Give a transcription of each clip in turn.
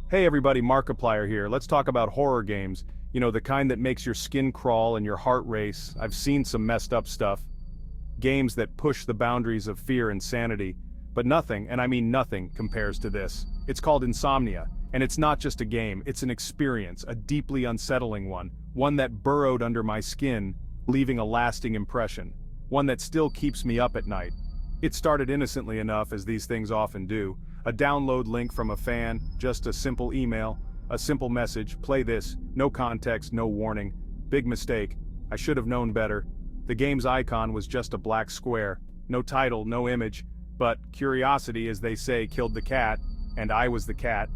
Hey everybody, Markiplier here. Let's talk about horror games. You know, the kind that makes your skin crawl and your heart race. I've seen some messed up stuff. Games that push the boundaries of fear and sanity. But nothing, and I mean nothing, compares to this. It's called Insomnia, and it's not just a game, it's an experience, a deeply unsettling one that burrowed under my skin, leaving a lasting impression. One that still keeps me up at night. It started innocently enough, as these things often do. A download link from a fan, just a simple email, a simple message, play this, no context, no warning. Big mistake. I should have known better. The game's icon was just a black square. No title, no image. But curiosity, as they say, killed the cat, and I was the cat.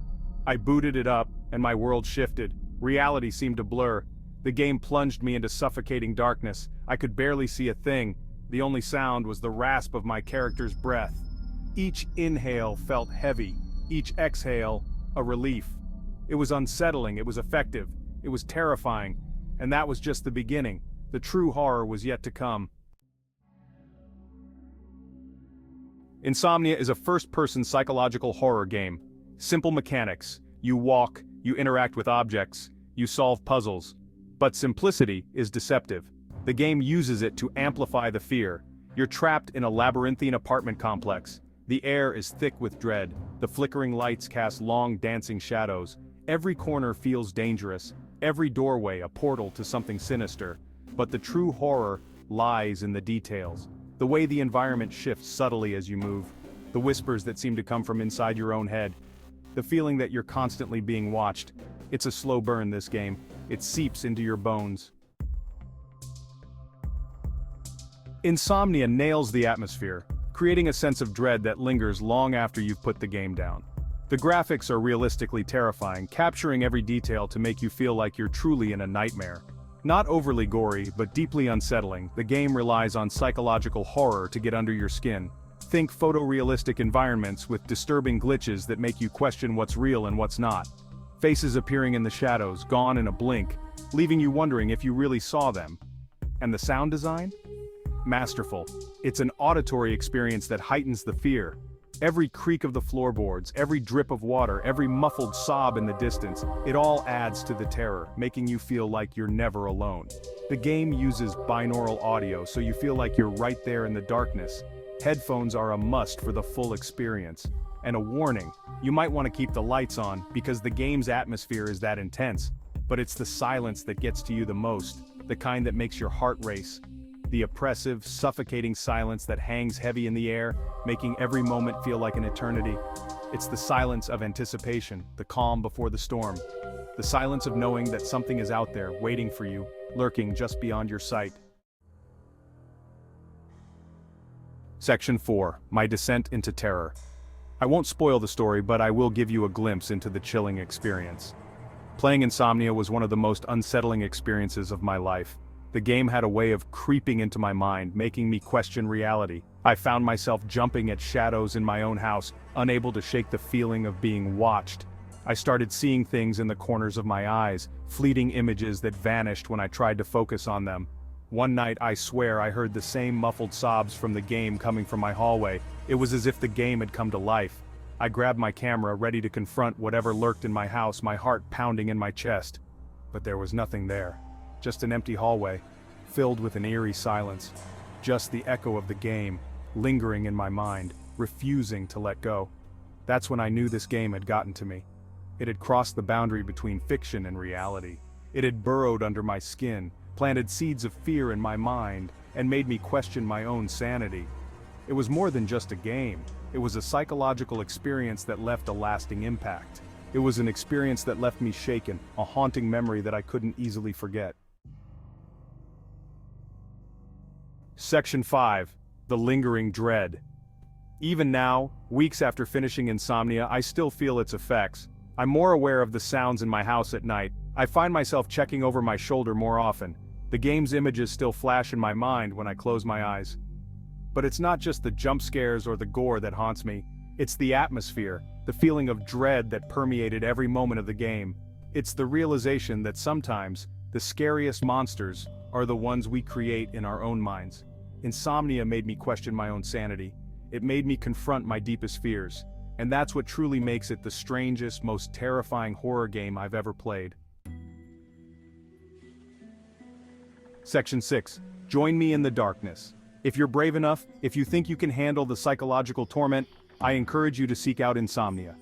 I booted it up, and my world shifted. Reality seemed to blur. The game plunged me into suffocating darkness. I could barely see a thing. The only sound was the rasp of my character's breath. Each inhale felt heavy, each exhale, a relief. It was unsettling, it was effective, it was terrifying, and that was just the beginning. The true horror was yet to come. Insomnia is a first-person psychological horror game. Simple mechanics. You walk, you interact with objects, you solve puzzles. But simplicity is deceptive. The game uses it to amplify the fear. You're trapped in a labyrinthine apartment complex. The air is thick with dread. The flickering lights cast long dancing shadows. Every corner feels dangerous. Every doorway a portal to something sinister. But the true horror lies in the details. The way the environment shifts subtly as you move. The whispers that seem to come from inside your own head. The feeling that you're constantly being watched. It's a slow burn, this game. It seeps into your bones. Insomnia nails the atmosphere, creating a sense of dread that lingers long after you've put the game down. The graphics are realistically terrifying, capturing every detail to make you feel like you're truly in a nightmare. Not overly gory, but deeply unsettling, the game relies on psychological horror to get under your skin. Think photorealistic environments with disturbing glitches that make you question what's real and what's not. Faces appearing in the shadows, gone in a blink, leaving you wondering if you really saw them. And the sound design? Masterful. It's an auditory experience that heightens the fear. Every creak of the floorboards, every drip of water, every muffled sob in the distance, it all adds to the terror, making you feel like you're never alone. The game uses binaural audio, so you feel like you're right there in the darkness. Headphones are a must for the full experience. And a warning, you might want to keep the lights on, because the game's atmosphere is that intense. But it's the silence that gets to you the most, the kind that makes your heart race. The oppressive, suffocating silence that hangs heavy in the air, making every moment feel like an eternity. It's the silence of anticipation, the calm before the storm. The silence of knowing that something is out there, waiting for you, lurking just beyond your sight. Section 4. My Descent into Terror. I won't spoil the story, but I will give you a glimpse into the chilling experience. Playing Insomnia was one of the most unsettling experiences of my life. The game had a way of creeping into my mind, making me question reality. I found myself jumping at shadows in my own house, unable to shake the feeling of being watched. I started seeing things in the corners of my eyes, fleeting images that vanished when I tried to focus on them. One night, I swear I heard the same muffled sobs from the game coming from my hallway. It was as if the game had come to life. I grabbed my camera, ready to confront whatever lurked in my house, my heart pounding in my chest. But there was nothing there. Just an empty hallway, filled with an eerie silence. Just the echo of the game, lingering in my mind, refusing to let go. That's when I knew this game had gotten to me. It had crossed the boundary between fiction and reality. It had burrowed under my skin, planted seeds of fear in my mind, and made me question my own sanity. It was more than just a game. It was a psychological experience that left a lasting impact. It was an experience that left me shaken, a haunting memory that I couldn't easily forget. Section 5. The Lingering Dread. Even now, weeks after finishing Insomnia, I still feel its effects. I'm more aware of the sounds in my house at night. I find myself checking over my shoulder more often. The game's images still flash in my mind when I close my eyes. But it's not just the jump scares or the gore that haunts me. It's the atmosphere, the feeling of dread that permeated every moment of the game. It's the realization that sometimes, the scariest monsters are the ones we create in our own minds. Insomnia made me question my own sanity. It made me confront my deepest fears. And that's what truly makes it the strangest, most terrifying horror game I've ever played. Section 6. Join me in the darkness. If you're brave enough, if you think you can handle the psychological torment, I encourage you to seek out Insomnia.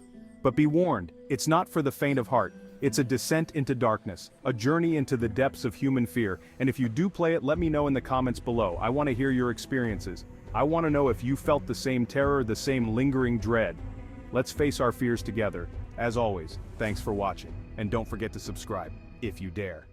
But be warned, it's not for the faint of heart. It's a descent into darkness, a journey into the depths of human fear, and if you do play it, let me know in the comments below. I want to hear your experiences. I want to know if you felt the same terror, the same lingering dread. Let's face our fears together. As always, thanks for watching, and don't forget to subscribe, if you dare.